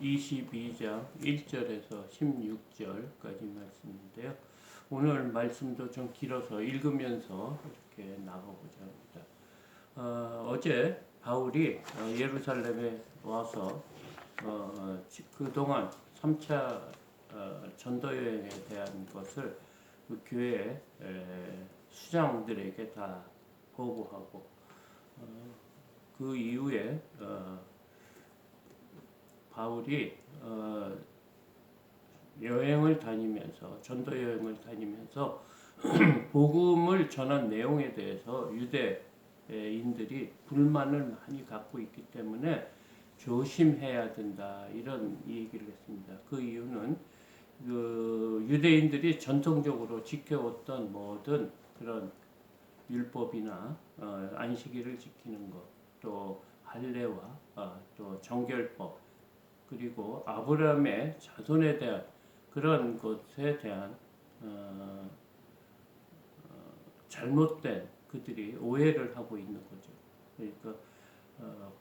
22장 1절에서 16절까지 말씀인데요. 오늘 말씀도 좀 길어서 읽으면서 이렇게 나가보자 합니다. 어제 바울이 예루살렘에 와서 그동안 3차 전도 여행에 대한 것을 그 교회 수장들에게 다 보고하고 그 이후에 바울이 여행을 다니면서 전도 여행을 다니면서 복음을 전한 내용에 대해서 유대인들이 불만을 많이 갖고 있기 때문에 조심해야 된다 이런 얘기를 했습니다. 그 이유는 그 유대인들이 전통적으로 지켜왔던 모든 그런 율법이나 안식일을 지키는 것, 또 할례와 또 정결법, 그리고 아브라함의 자손에 대한 그런 것에 대한 잘못된 그들이 오해를 하고 있는 거죠. 그러니까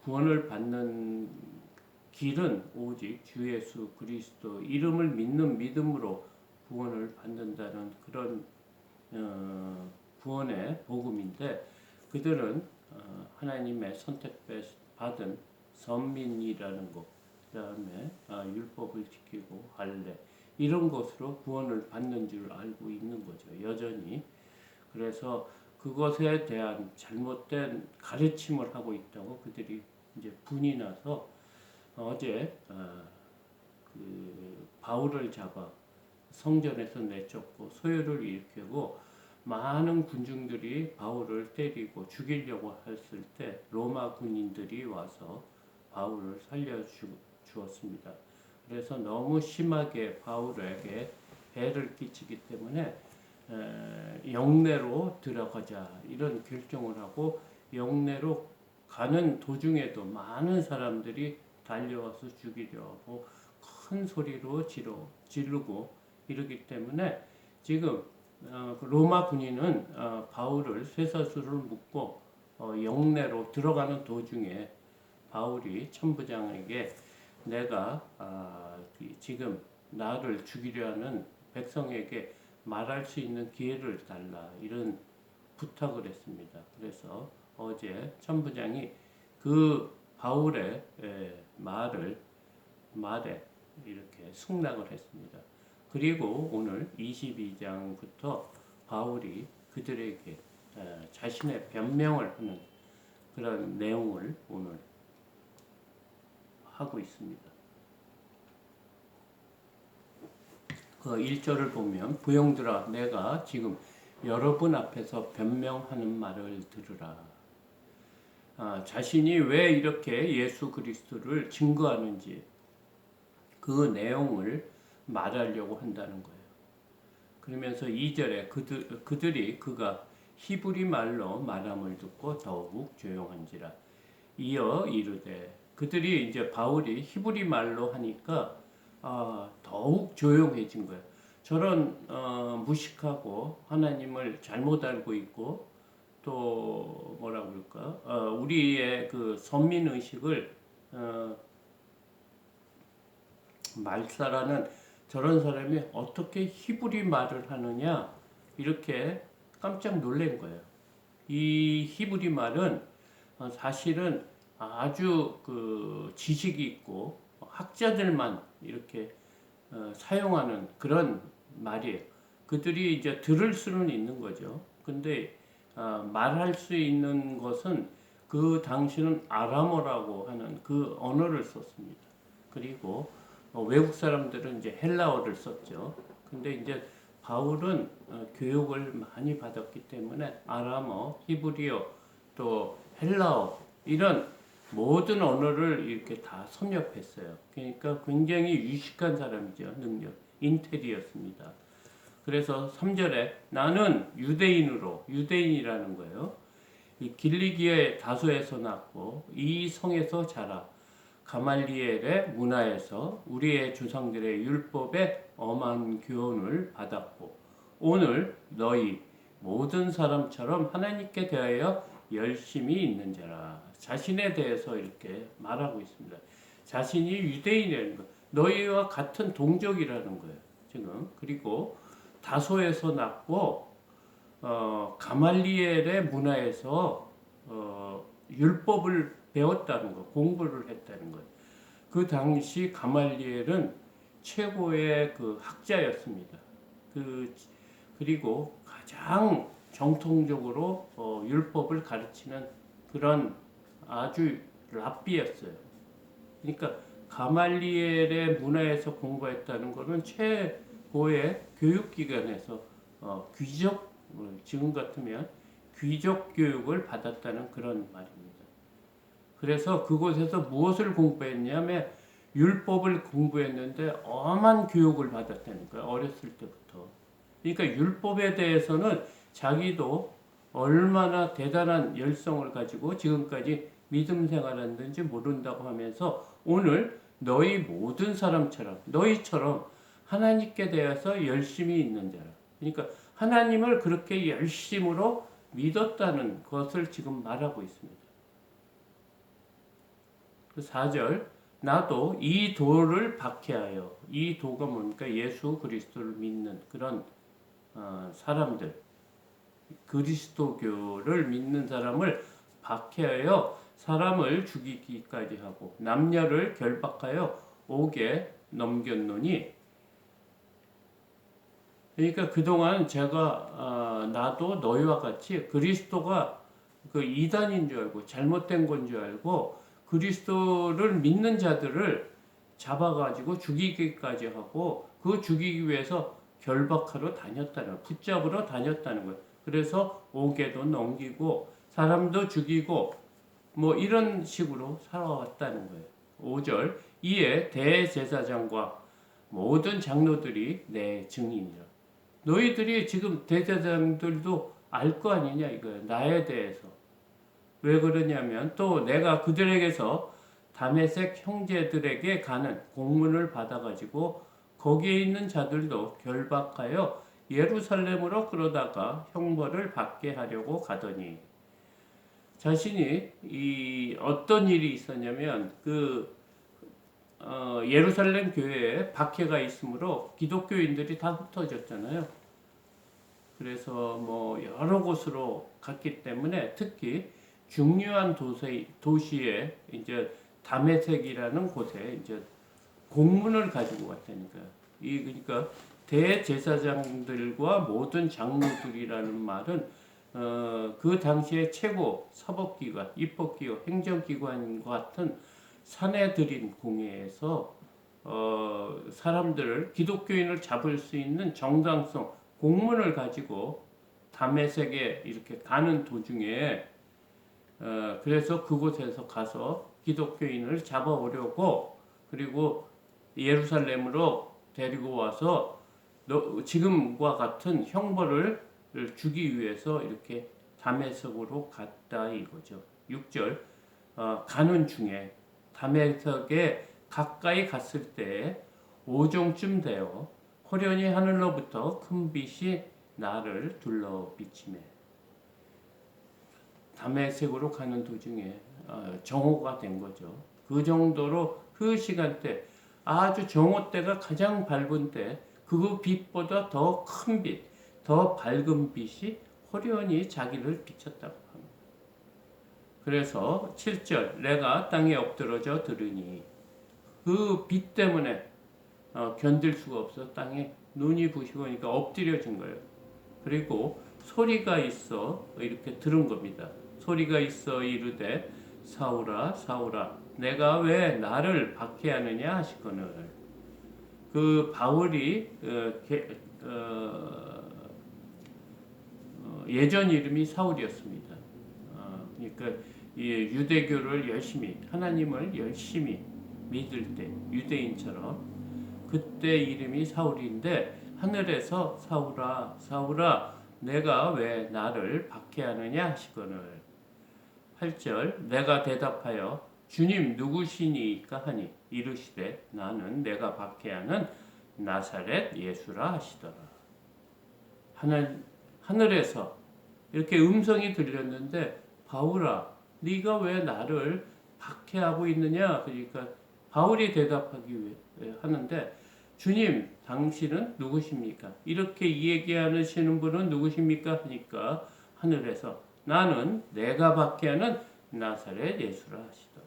구원을 받는 길은 오직 주 예수 그리스도 이름을 믿는 믿음으로 구원을 받는다는 그런 구원의 복음인데 그들은 하나님의 선택받은 선민이라는 것, 그 다음에 율법을 지키고 할례 이런 것으로 구원을 받는 줄 알고 있는 거죠. 여전히. 그래서 그것에 대한 잘못된 가르침을 하고 있다고 그들이 이제 분이 나서 어제 그 바울을 잡아 성전에서 내쫓고 소요를 일으키고 많은 군중들이 바울을 때리고 죽이려고 했을 때 로마 군인들이 와서 바울을 살려주었습니다. 그래서 너무 심하게 바울에게 해를 끼치기 때문에 영내로 들어가자 이런 결정을 하고 영내로 가는 도중에도 많은 사람들이 달려와서 죽이려 하고 큰 소리로 지르고 이러기 때문에 지금 로마 군인은 바울을 쇠사슬을 묶고 영내로 들어가는 도중에 바울이 천부장에게 내가 지금 나를 죽이려 하는 백성에게 말할 수 있는 기회를 달라 이런 부탁을 했습니다. 그래서 어제 천부장이 그 바울의 말에 이렇게 승낙을 했습니다. 그리고 오늘 22장부터 바울이 그들에게 자신의 변명을 하는 그런 내용을 오늘 하고 있습니다. 그 1절을 보면 부형들아 내가 지금 여러분 앞에서 변명하는 말을 들으라. 자신이 왜 이렇게 예수 그리스도를 증거하는지 그 내용을 말하려고 한다는 거예요. 그러면서 2절에 그들이 그가 히브리 말로 말함을 듣고 더욱 조용한지라. 이어 이르되 그들이 이제 바울이 히브리 말로 하니까 더욱 조용해진 거예요. 저런 무식하고 하나님을 잘못 알고 있고 또 뭐라 그럴까 우리의 그 선민 의식을 말살하는 저런 사람이 어떻게 히브리 말을 하느냐 이렇게 깜짝 놀란 거예요. 이 히브리 말은 사실은 아주 그 지식이 있고 학자들만 이렇게 사용하는 그런 말이에요. 그들이 이제 들을 수는 있는 거죠. 근데 말할 수 있는 것은 그 당시는 아람어라고 하는 그 언어를 썼습니다. 그리고 외국 사람들은 이제 헬라어를 썼죠. 근데 이제 바울은 교육을 많이 받았기 때문에 아람어, 히브리어, 또 헬라어 이런 모든 언어를 이렇게 다 섭렵했어요. 그러니까 굉장히 유식한 사람이죠. 능력, 인텔이었습니다. 그래서 3절에 나는 유대인이라는 거예요. 이 길리기의 다소에서 났고 이 성에서 자라 가말리엘의 문화에서 우리의 조상들의 율법에 엄한 교훈을 받았고 오늘 너희 모든 사람처럼 하나님께 대하여 열심히 있는 자라. 자신에 대해서 이렇게 말하고 있습니다. 자신이 유대인이라는 거. 너희와 같은 동족이라는 거예요. 지금. 그리고 다소에서 났고 가말리엘의 문화에서 율법을 배웠다는 거, 공부를 했다는 거예요. 그 당시 가말리엘은 최고의 그 학자였습니다. 그리고 가장 정통적으로 율법을 가르치는 그런 아주 랍비였어요. 그러니까 가말리엘의 문화에서 공부했다는 것은 최고의 교육기관에서 귀족, 지금 같으면 귀족 교육을 받았다는 그런 말입니다. 그래서 그곳에서 무엇을 공부했냐면 율법을 공부했는데 엄한 교육을 받았다는 거예요. 어렸을 때부터. 그러니까 율법에 대해서는 자기도 얼마나 대단한 열성을 가지고 지금까지 믿음 생활했는지 모른다고 하면서 오늘 너희 모든 사람처럼 너희처럼 하나님께 대해서 열심히 있는 자라. 그러니까 하나님을 그렇게 열심으로 믿었다는 것을 지금 말하고 있습니다. 4절 나도 이 도를 박해하여, 이 도가 뭡니까? 예수 그리스도를 믿는 그런 사람들, 그리스도교를 믿는 사람을 박해하여 사람을 죽이기까지 하고 남녀를 결박하여 옥에 넘겼노니. 그러니까 그동안 제가 나도 너희와 같이 그리스도가 그 이단인 줄 알고 잘못된 건 줄 알고 그리스도를 믿는 자들을 잡아가지고 죽이기까지 하고 그 죽이기 위해서 결박하러 다녔다는 거예요. 붙잡으러 다녔다는 거예요. 그래서 옥에도 넘기고 사람도 죽이고 뭐 이런 식으로 살아왔다는 거예요. 5절 이에 대제사장과 모든 장로들이 내 증인이라. 너희들이 지금 대제사장들도 알 거 아니냐 이거예요. 나에 대해서. 왜 그러냐면 또 내가 그들에게서 다메섹 형제들에게 가는 공문을 받아가지고 거기에 있는 자들도 결박하여 예루살렘으로 끌어다가 형벌을 받게 하려고 가더니. 자신이 어떤 일이 있었냐면 예루살렘 교회에 박해가 있으므로 기독교인들이 다 흩어졌잖아요. 그래서 뭐 여러 곳으로 갔기 때문에 특히 중요한 도시에 이제 다메섹이라는 곳에 이제 공문을 가지고 왔다니까요. 그러니까 대제사장들과 모든 장로들이라는 말은 그 당시에 최고 사법기관, 입법기관, 행정기관과 같은 사내들인 공회에서 사람들을 기독교인을 잡을 수 있는 정당성 공문을 가지고 다메섹에 이렇게 가는 도중에 그래서 그곳에서 가서 기독교인을 잡아오려고 그리고 예루살렘으로 데리고 와서 지금과 같은 형벌을 주기 위해서 이렇게 다메섹으로 갔다 이거죠. 6절 가는 중에 다메섹에 가까이 갔을 때 오종쯤 되어 호련히 하늘로부터 큰 빛이 나를 둘러 비치매. 다메섹으로 가는 도중에 정오가 된 거죠. 그 정도로 그 시간대 아주 정오 때가 가장 밝은 때 그 빛보다 더 큰 빛, 더 밝은 빛이 호련히 자기를 비쳤다고 합니다. 그래서 7절 내가 땅에 엎드러져 들으니 그 빛 때문에 견딜 수가 없어 땅에 눈이 부시고 그러니까 엎드려진 거예요. 그리고 소리가 있어 이렇게 들은 겁니다. 소리가 있어 이르되 사울아 사울아 내가 왜 나를 박해하느냐 하시거늘. 그 바울이 예전 이름이 사울이었습니다. 그러니까 유대교를 열심히 하나님을 열심히 믿을 때 유대인처럼 그때 이름이 사울인데 하늘에서 사울아 사울아 내가 왜 나를 박해하느냐 하시거늘. 8절 내가 대답하여 주님 누구시니까 하니 이르시되 나는 내가 박해하는 나사렛 예수라 하시더라. 하늘에서 이렇게 음성이 들렸는데 바울아 네가 왜 나를 박해하고 있느냐. 그러니까 바울이 대답하기 위해 하는데 주님 당신은 누구십니까? 이렇게 얘기하시는 분은 누구십니까? 하니까 하늘에서 나는 내가 받게 하는 나사렛 예수라 하시더라.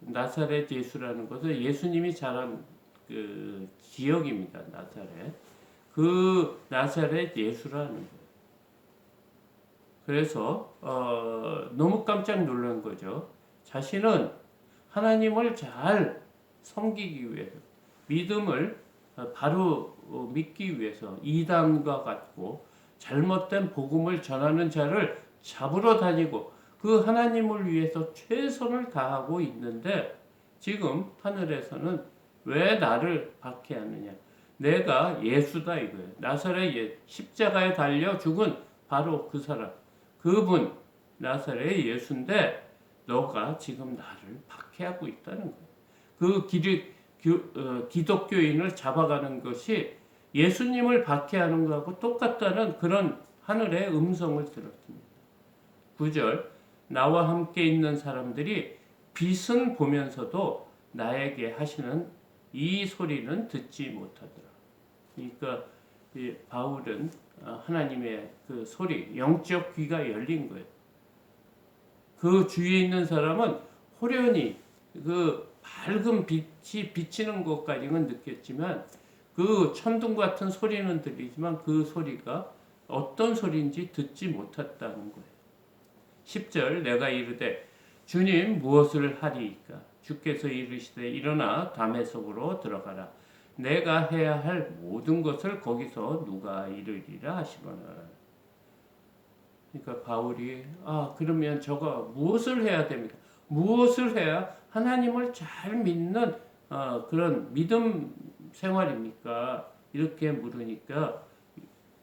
나사렛 예수라는 것은 예수님이 자란 그 지역입니다. 나사렛. 그 나사렛 예수라는 거예요. 그래서 너무 깜짝 놀란 거죠. 자신은 하나님을 잘 섬기기 위해서 믿음을 바로 믿기 위해서 이단과 같고 잘못된 복음을 전하는 자를 잡으러 다니고 그 하나님을 위해서 최선을 다하고 있는데 지금 하늘에서는 왜 나를 박해하느냐? 내가 예수다 이거예요. 나사렛 십자가에 달려 죽은 바로 그 사람. 그분 나사렛 예수인데 너가 지금 나를 박해하고 있다는 거예요. 그 기독교인을 잡아가는 것이 예수님을 박해하는 것하고 똑같다는 그런 하늘의 음성을 들었습니다. 9절 나와 함께 있는 사람들이 빛은 보면서도 나에게 하시는 이 소리는 듣지 못하더라. 그러니까 바울은 하나님의 그 소리, 영적 귀가 열린 거예요. 그 주위에 있는 사람은 호련히 그 밝은 빛이 비치는 것까지는 느꼈지만 그 천둥 같은 소리는 들리지만 그 소리가 어떤 소리인지 듣지 못했다는 거예요. 10절 내가 이르되 주님 무엇을 하리이까? 주께서 이르시되 일어나 다메섹으로 들어가라. 내가 해야 할 모든 것을 거기서 누가 이르리라 하시거늘. 그러니까 바울이 그러면 저가 무엇을 해야 됩니까? 무엇을 해야 하나님을 잘 믿는 그런 믿음 생활입니까? 이렇게 물으니까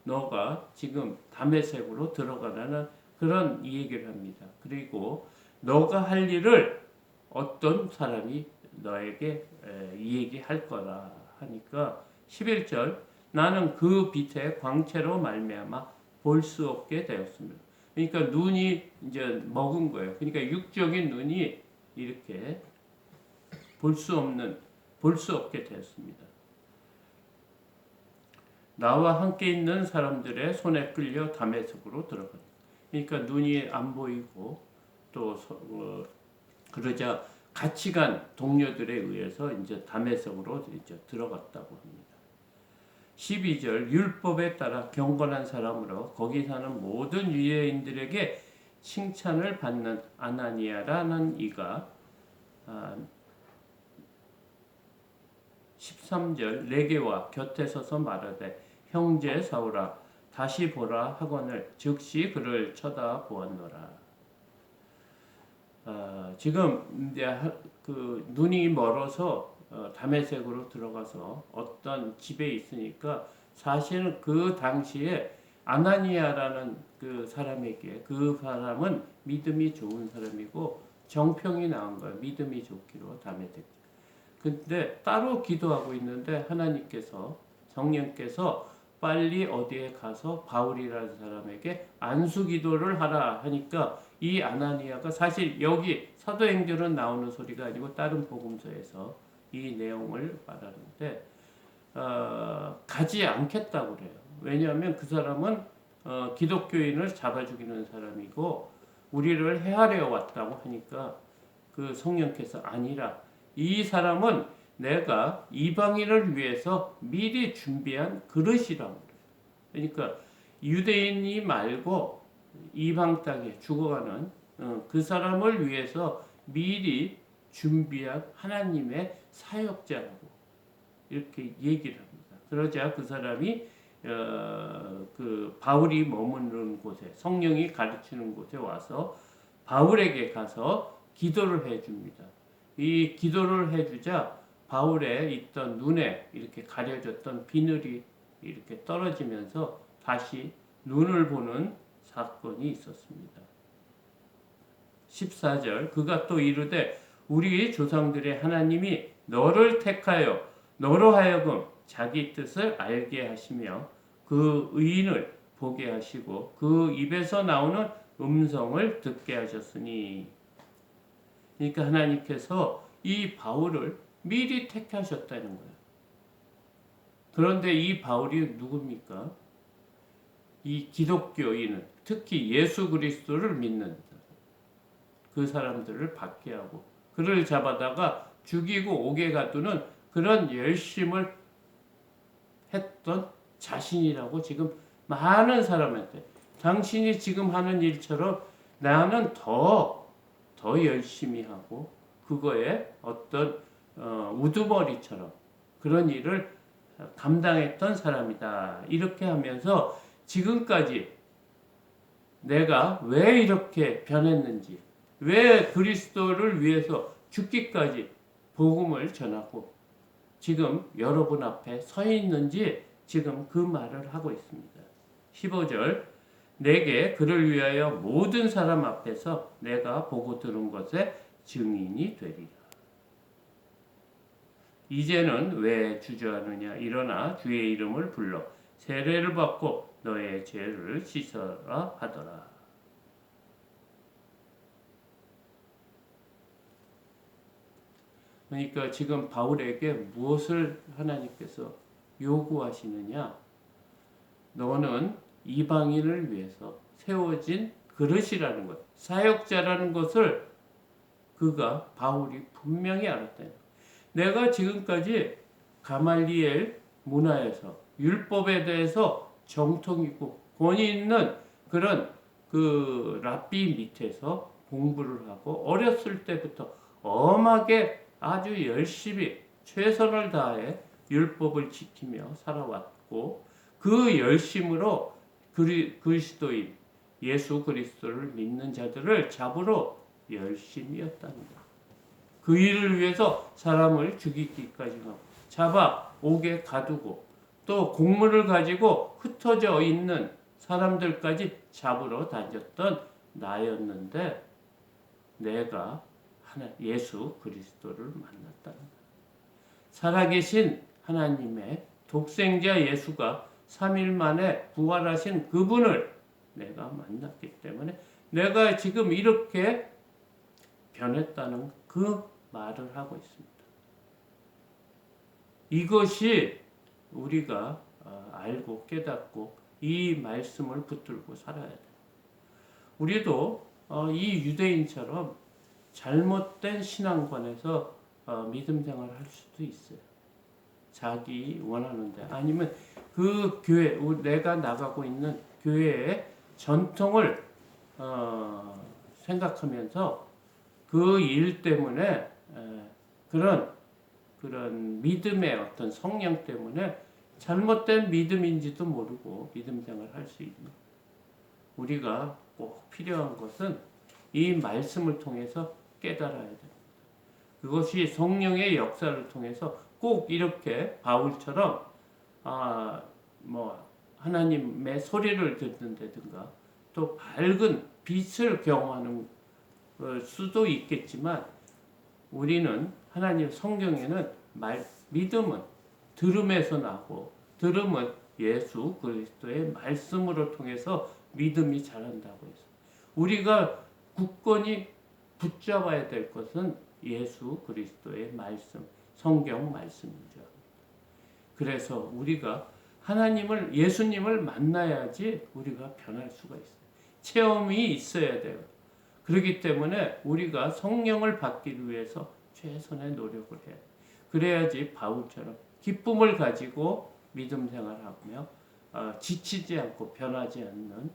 너가 지금 다메섹으로 들어가라는 그런 얘기를 합니다. 그리고 너가 할 일을 어떤 사람이 너에게 얘기할 거라 하니까 11절 나는 그 빛의 광채로 말미암아 볼 수 없게 되었습니다. 그러니까 눈이 이제 먹은 거예요. 그러니까 육적인 눈이 이렇게 볼 수 없게 되었습니다. 나와 함께 있는 사람들의 손에 끌려 다메섹으로 들어갔다. 그러니까 눈이 안 보이고 또 그러자 같이 간 동료들에 의해서 이제 다메섹으로 이제 들어갔다고 합니다. 12절 율법에 따라 경건한 사람으로 거기 사는 모든 유대인들에게 칭찬을 받는 아나니아라는 이가 13절 내게와 곁에 서서 말하되 형제 사울아 다시 보라 하거늘 즉시 그를 쳐다보았노라. 지금 이제 그 눈이 멀어서 다메섹으로 들어가서 어떤 집에 있으니까 사실은 그 당시에 아나니아라는 그 사람에게 그 사람은 믿음이 좋은 사람이고 정평이 나온 거예요. 믿음이 좋기로 다메섹. 근데 따로 기도하고 있는데 하나님께서 성령께서 빨리 어디에 가서 바울이라는 사람에게 안수 기도를 하라 하니까 이 아나니아가 사실 여기 사도행전은 나오는 소리가 아니고 다른 복음서에서 이 내용을 말하는데 가지 않겠다고 그래요. 왜냐하면 그 사람은 기독교인을 잡아 죽이는 사람이고 우리를 해하려 왔다고 하니까 그 성령께서 아니라 이 사람은 내가 이방인을 위해서 미리 준비한 그릇이라고 그래요. 그러니까 유대인이 말고 이방 땅에 죽어가는 그 사람을 위해서 미리 준비한 하나님의 사역자라고 이렇게 얘기를 합니다. 그러자 그 사람이 그 바울이 머무는 곳에 성령이 가르치는 곳에 와서 바울에게 가서 기도를 해줍니다. 이 기도를 해주자 바울의 있던 눈에 이렇게 가려졌던 비늘이 이렇게 떨어지면서 다시 눈을 보는 사건이 있었습니다. 14절 그가 또 이르되 우리 조상들의 하나님이 너를 택하여 너로 하여금 자기 뜻을 알게 하시며 그 의인을 보게 하시고 그 입에서 나오는 음성을 듣게 하셨으니 그러니까 하나님께서 이 바울을 미리 택하셨다는 거예요. 그런데 이 바울이 누굽니까? 이 기독교인은 특히 예수 그리스도를 믿는 그 사람들을 박해하고 그를 잡아다가 죽이고 옥에 가두는 그런 열심을 했던 자신이라고 지금 많은 사람한테 당신이 지금 하는 일처럼 나는 더 열심히 하고 그거에 어떤 우두머리처럼 그런 일을 감당했던 사람이다. 이렇게 하면서 지금까지 내가 왜 이렇게 변했는지, 왜 그리스도를 위해서 죽기까지 복음을 전하고 지금 여러분 앞에 서 있는지 지금 그 말을 하고 있습니다. 15절 내게 그를 위하여 모든 사람 앞에서 내가 보고 들은 것에 증인이 되리라. 이제는 왜 주저하느냐 일어나 주의 이름을 불러 세례를 받고 너의 죄를 씻어라 하더라. 그러니까 지금 바울에게 무엇을 하나님께서 요구하시느냐? 너는 이방인을 위해서 세워진 그릇이라는 것, 사역자라는 것을 그가 바울이 분명히 알았다. 내가 지금까지 가말리엘 문화에서 율법에 대해서 정통이고 권위 있는 그런 그 랍비 밑에서 공부를 하고 어렸을 때부터 엄하게 아주 열심히 최선을 다해 율법을 지키며 살아왔고 그 열심으로 그리스도인 예수 그리스도를 믿는 자들을 잡으러 열심이었답니다. 그 일을 위해서 사람을 죽이기까지 하고 잡아 옥에 가두고 또 곡물을 가지고 흩어져 있는 사람들까지 잡으러 다녔던 나였는데 내가 예수 그리스도를 만났다는 거예요. 살아계신 하나님의 독생자 예수가 3일 만에 부활하신 그분을 내가 만났기 때문에 내가 지금 이렇게 변했다는 그 말을 하고 있습니다. 이것이 우리가 알고 깨닫고 이 말씀을 붙들고 살아야 돼요. 우리도 이 유대인처럼 잘못된 신앙관에서 믿음 생활을 할 수도 있어요. 자기 원하는데 아니면 그 교회 내가 나가고 있는 교회의 전통을 생각하면서 그 일 때문에 그런 믿음의 어떤 성령 때문에 잘못된 믿음인지도 모르고 믿음 생활을 할 수 있는 우리가 꼭 필요한 것은 이 말씀을 통해서 깨달아야 됩니다. 그것이 성령의 역사를 통해서 꼭 이렇게 바울처럼 하나님의 소리를 듣는다든가 또 밝은 빛을 경험하는 수도 있겠지만 우리는 하나님 성경에는 믿음은 들음에서 나고 들음은 예수 그리스도의 말씀으로 통해서 믿음이 자란다고 해서 우리가 굳건히 붙잡아야 될 것은 예수 그리스도의 말씀, 성경 말씀이죠. 그래서 우리가 예수님을 만나야지 우리가 변할 수가 있어요. 체험이 있어야 돼요. 그렇기 때문에 우리가 성령을 받기 위해서 최선의 노력을 해야 돼요. 그래야지 바울처럼 기쁨을 가지고 믿음 생활하며 지치지 않고 변하지 않는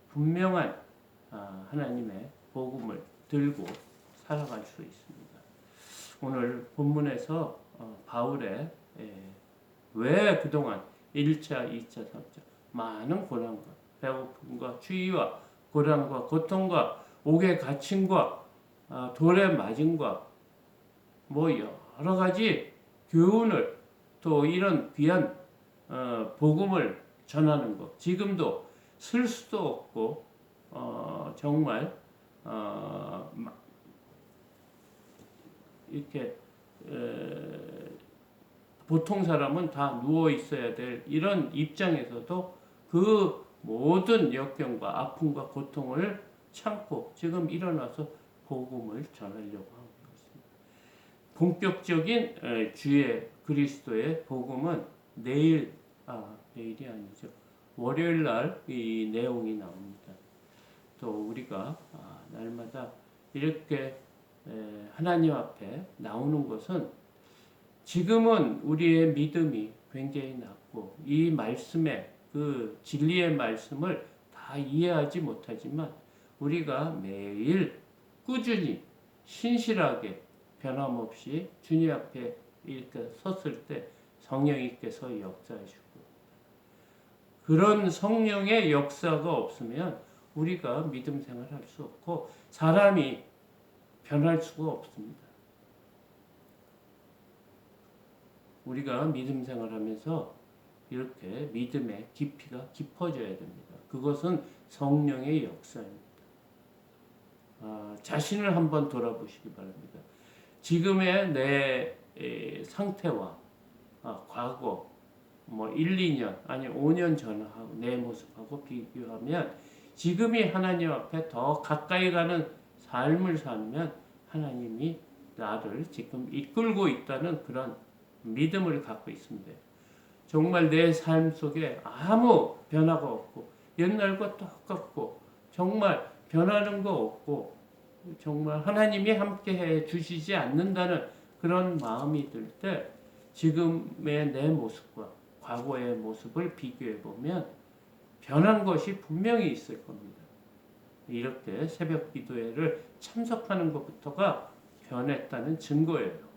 분명한 하나님의 복음을 들고 살아갈 수 있습니다. 오늘 본문에서 바울의 왜 그동안 1차, 2차, 3차 많은 고난과 배고픔과 추위와 고난과 고통과 옥에 갇힘과 돌에 맞음과 여러 가지 교훈을 또 이런 귀한 복음을 전하는 것 지금도 쓸 수도 없고 정말 이렇게 보통 사람은 다 누워 있어야 될 이런 입장에서도 그 모든 역경과 아픔과 고통을 참고 지금 일어나서 복음을 전하려고 하고 있습니다. 본격적인 주의 그리스도의 복음은 내일이 아니죠. 월요일 날 이 내용이 나옵니다. 또 우리가 날마다 이렇게 하나님 앞에 나오는 것은 지금은 우리의 믿음이 굉장히 낮고 이 말씀의 그 진리의 말씀을 다 이해하지 못하지만 우리가 매일 꾸준히 신실하게 변함없이 주님 앞에 이렇게 섰을 때 성령님께서 역사하시고 그런 성령의 역사가 없으면 우리가 믿음 생활할 수 없고 사람이 변할 수가 없습니다. 우리가 믿음 생활하면서 이렇게 믿음의 깊이가 깊어져야 됩니다. 그것은 성령의 역사입니다. 자신을 한번 돌아보시기 바랍니다. 지금의 내 상태와 과거 1, 2년 아니 5년 전하고 내 모습하고 비교하면 지금이 하나님 앞에 더 가까이 가는 삶을 살면 하나님이 나를 지금 이끌고 있다는 그런 믿음을 갖고 있습니다. 정말 내 삶 속에 아무 변화가 없고 옛날과 똑같고 정말 변하는 거 없고 정말 하나님이 함께 해 주시지 않는다는 그런 마음이 들 때 지금의 내 모습과 과거의 모습을 비교해 보면 변한 것이 분명히 있을 겁니다. 이렇게 새벽 기도회를 참석하는 것부터가 변했다는 증거예요.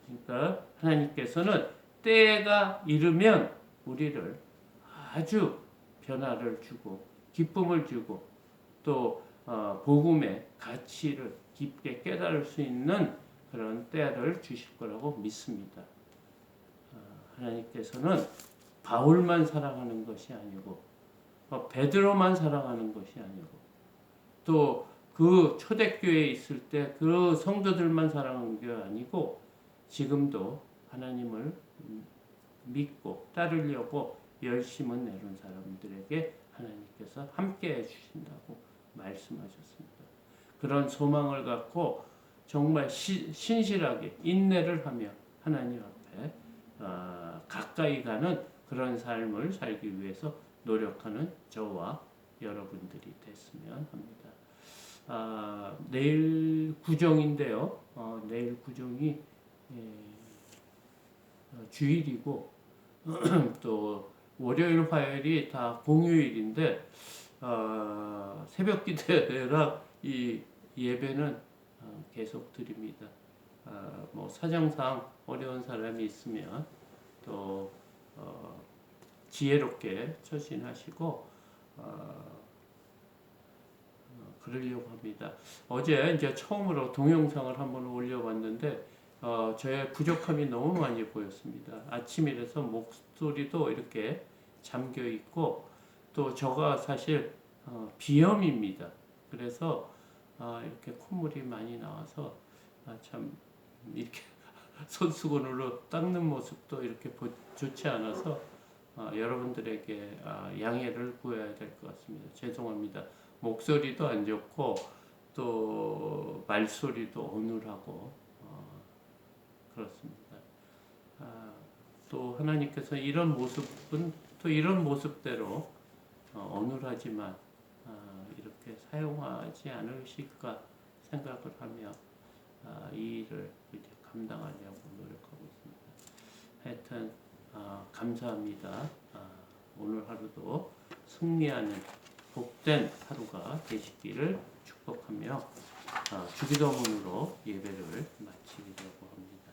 그러니까 하나님께서는 때가 이르면 우리를 아주 변화를 주고 기쁨을 주고 또 복음의 가치를 깊게 깨달을 수 있는 그런 때를 주실 거라고 믿습니다. 하나님께서는 바울만 사랑하는 것이 아니고 베드로만 사랑하는 것이 아니고 또 그 초대교회에 있을 때 그 성도들만 사랑하는 게 아니고 지금도 하나님을 믿고 따르려고 열심을 내는 사람들에게 하나님께서 함께 해주신다고 말씀하셨습니다. 그런 소망을 갖고 정말 신실하게 인내를 하며 하나님 앞에 가까이 가는 그런 삶을 살기 위해서 노력하는 저와 여러분들이 됐으면 합니다. 내일 구정인데요. 내일 구정이 주일이고 또 월요일, 화요일이 다 공휴일인데 새벽 기도라 이 예배는 계속 드립니다. 사정상 어려운 사람이 있으면 또 지혜롭게 처신하시고 그러려고 합니다. 어제 이제 처음으로 동영상을 한번 올려봤는데 저의 부족함이 너무 많이 보였습니다. 아침이라서 목소리도 이렇게 잠겨 있고 또 저가 사실 비염입니다. 그래서 이렇게 콧물이 많이 나와서 참 이렇게 손수건으로 닦는 모습도 이렇게 좋지 않아서 여러분들에게 양해를 구해야 될 것 같습니다. 죄송합니다. 목소리도 안 좋고 또 말소리도 어눌하고 그렇습니다. 또 하나님께서 이런 모습은 또 이런 모습대로 어눌하지만 이렇게 사용하지 않으실까 생각을 하며 이 일을 이제 감당하려고 노력하고 있습니다. 하여튼 감사합니다. 오늘 하루도 승리하는 복된 하루가 되시기를 축복하며 주기도문으로 예배를 마치려고 합니다.